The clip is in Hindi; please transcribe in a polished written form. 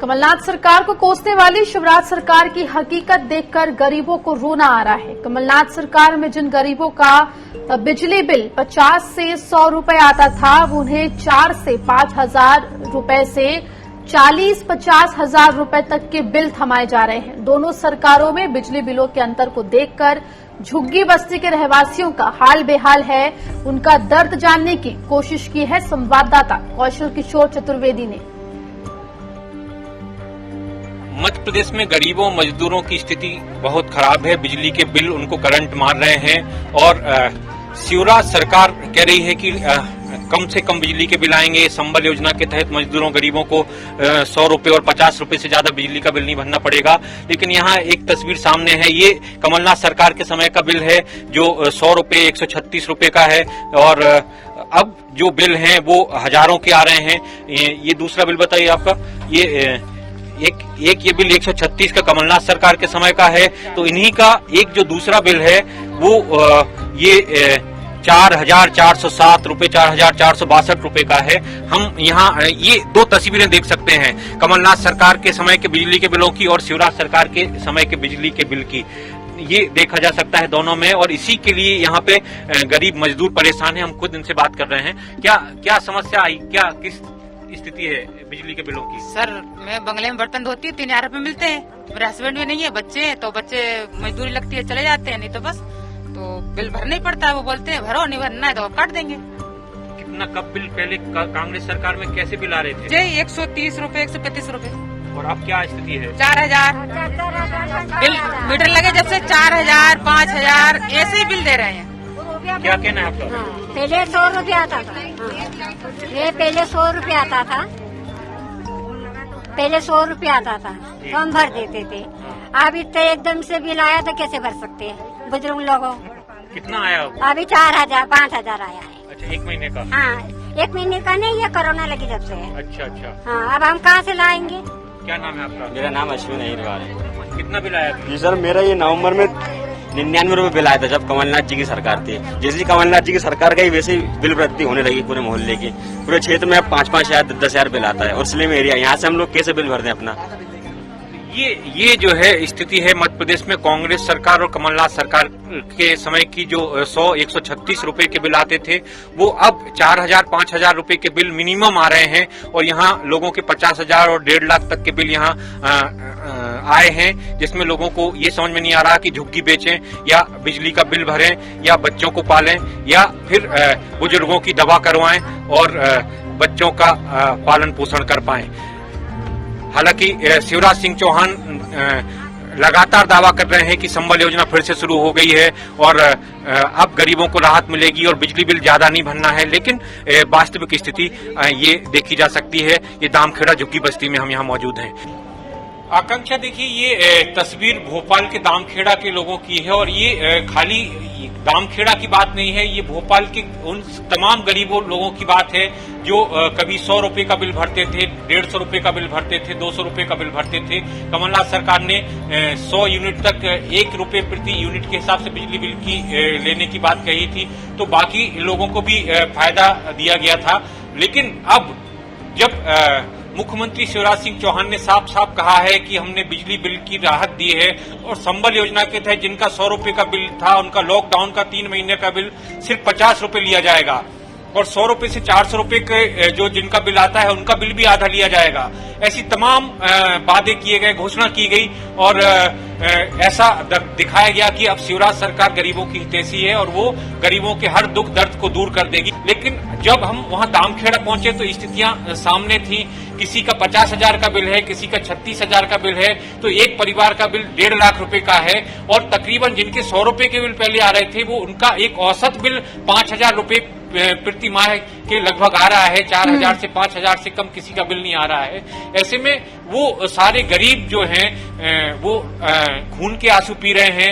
कमलनाथ सरकार को कोसने वाली शिवराज सरकार की हकीकत देखकर गरीबों को रोना आ रहा है। कमलनाथ सरकार में जिन गरीबों का बिजली बिल 50 से 100 रुपए आता था, वो उन्हें 4 से 5 हजार रुपए से 40-50 हजार रुपए तक के बिल थमाए जा रहे हैं। दोनों सरकारों में बिजली बिलों के अंतर को देखकर झुग्गी बस्ती के रहवासियों का हाल बेहाल है। उनका दर्द जानने की कोशिश की है संवाददाता कौशल किशोर चतुर्वेदी ने। मध्य प्रदेश में गरीबों मजदूरों की स्थिति बहुत खराब है। बिजली के बिल उनको करंट मार रहे हैं और शिवराज सरकार कह रही है कि कम से कम बिजली के बिल आएंगे। संबल योजना के तहत मजदूरों गरीबों को 100 रुपए और 50 रुपए से ज्यादा बिजली का बिल नहीं भरना पड़ेगा। लेकिन यहाँ एक तस्वीर सामने है, ये कमलनाथ सरकार के समय का बिल है जो 100 रुपए 136 रुपए का है और अब जो बिल हैं वो हजारों के आ रहे हैं। ये दूसरा बिल बताइए आपका, ये बिल 136 का कमलनाथ सरकार के समय का है। तो इन्हीं का एक जो दूसरा बिल है वो ये 4,407 रुपए 4,462 रुपए का है। हम यहाँ ये दो तस्वीरें देख सकते हैं, कमलनाथ सरकार के समय के बिजली के बिलों की और शिवराज सरकार के समय के बिजली के बिल की। ये देखा जा सकता है दोनों में, और इसी के लिए यहाँ पे गरीब मजदूर परेशान है। हम खुद इनसे बात कर रहे हैं। क्या समस्या आई, किस स्थिति है बिजली के बिलों की? सर, मैं बंगले में बर्तन धोती हूँ, 3,000 रुपए मिलते हैं। मेरे हस्बैंड भी नहीं है, बच्चे हैं, तो बच्चे मजदूरी लगती है चले जाते हैं, नहीं तो बस तो बिल भरना ही पड़ता है। वो बोलते हैं भरो, नहीं भरना है तो काट देंगे। कितना कब बिल पहले कांग्रेस सरकार में कैसे बिल आ रहे थे? जी 130 रुपए 135 रुपए। और अब क्या स्थिति है? 4,000 बिल मीटर लगे जब से 4,000 5,000 ऐसे ही बिल दे रहे हैं। क्या कहना है आपका? पहले 100 रुपया आता था। ये पहले 100 रुपया आता था, पहले 100 रुपया आता था तो हम भर देते थे। अब इतना एकदम से बिल आया तो कैसे भर सकते हैं बुजुर्ग लोगों? कितना आया? अभी 4,000 5,000 आया है। अच्छा, 1 महीने का? हाँ, 1 महीने का नहीं, ये कोरोना लगी जब से है। अच्छा। हाँ, अब हम कहाँ से लाएंगे? क्या नाम है आपका? मेरा नाम अश्विन अहिरवार है। कितना बिल आया? जी सर, मेरा ये नवंबर में 99 रुपए बिल आया था जब कमलनाथ जी की सरकार थी। जैसे कमलनाथ जी की सरकार का ही वैसे ही बिल वृद्धि होने लगी पूरे मोहल्ले की। पूरे क्षेत्र में अब 5-5 हजार 10,000 बिल आता है और स्लम एरिया, यहाँ से हम लोग कैसे बिल भर दें अपना? ये जो है स्थिति है मध्य प्रदेश में। कांग्रेस सरकार और कमलनाथ सरकार के समय की जो 136 रुपए के बिल आते थे वो अब 4,000 5,000 रुपए के बिल मिनिमम आ रहे हैं। और यहाँ लोगों के 50,000 और 1.5 लाख तक के बिल यहाँ आए हैं, जिसमें लोगों को ये समझ में नहीं आ रहा कि झुग्गी बेचें या बिजली का बिल भरें या बच्चों को पालें या फिर बुजुर्गों की दवा करवाएं और बच्चों का पालन पोषण कर पाएं। हालांकि शिवराज सिंह चौहान लगातार दावा कर रहे हैं कि संबल योजना फिर से शुरू हो गई है और अब गरीबों को राहत मिलेगी और बिजली बिल ज्यादा नहीं भरना है। लेकिन वास्तविक स्थिति ये देखी जा सकती है। ये दामखेड़ा झुग्गी बस्ती में हम यहाँ मौजूद हैं। आकांक्षा, देखिए ये तस्वीर भोपाल के दामखेड़ा के लोगों की है और ये खाली दामखेड़ा की बात नहीं है, ये भोपाल के उन तमाम गरीबों लोगों की बात है जो कभी 100 रुपए का बिल भरते थे, 150 रुपए का बिल भरते थे, 200 रुपए का बिल भरते थे। कमलनाथ सरकार ने 100 यूनिट तक 1 रुपए प्रति यूनिट के हिसाब से बिजली बिल की लेने की बात कही थी, तो बाकी लोगों को भी फायदा दिया गया था। लेकिन अब जब मुख्यमंत्री शिवराज सिंह चौहान ने साफ साफ कहा है कि हमने बिजली बिल की राहत दी है और संबल योजना के तहत जिनका 100 रुपए का बिल था उनका लॉकडाउन का 3 महीने का बिल सिर्फ 50 रुपए लिया जाएगा और 100 रुपए से 400 रुपए के जो जिनका बिल आता है उनका बिल भी आधा लिया जाएगा। ऐसी तमाम वादे किए गए, घोषणा की गई और ऐसा दिखाया गया कि अब शिवराज सरकार गरीबों की हितैषी है और वो गरीबों के हर दुख दर्द को दूर कर देगी। लेकिन जब हम वहां दामखेड़ा पहुंचे तो स्थितियां सामने थी। किसी का 50,000 का बिल है, किसी का 36,000 का बिल है, तो एक परिवार का बिल 1.5 लाख रुपए का है और तकरीबन जिनके 100 रुपए के बिल पहले आ रहे थे वो उनका एक औसत बिल 5,000 रुपए प्रति माह के लगभग आ रहा है। 4,000 से 5,000 से कम किसी का बिल नहीं आ रहा है। ऐसे में वो सारे गरीब जो हैं वो खून के आंसू पी रहे हैं।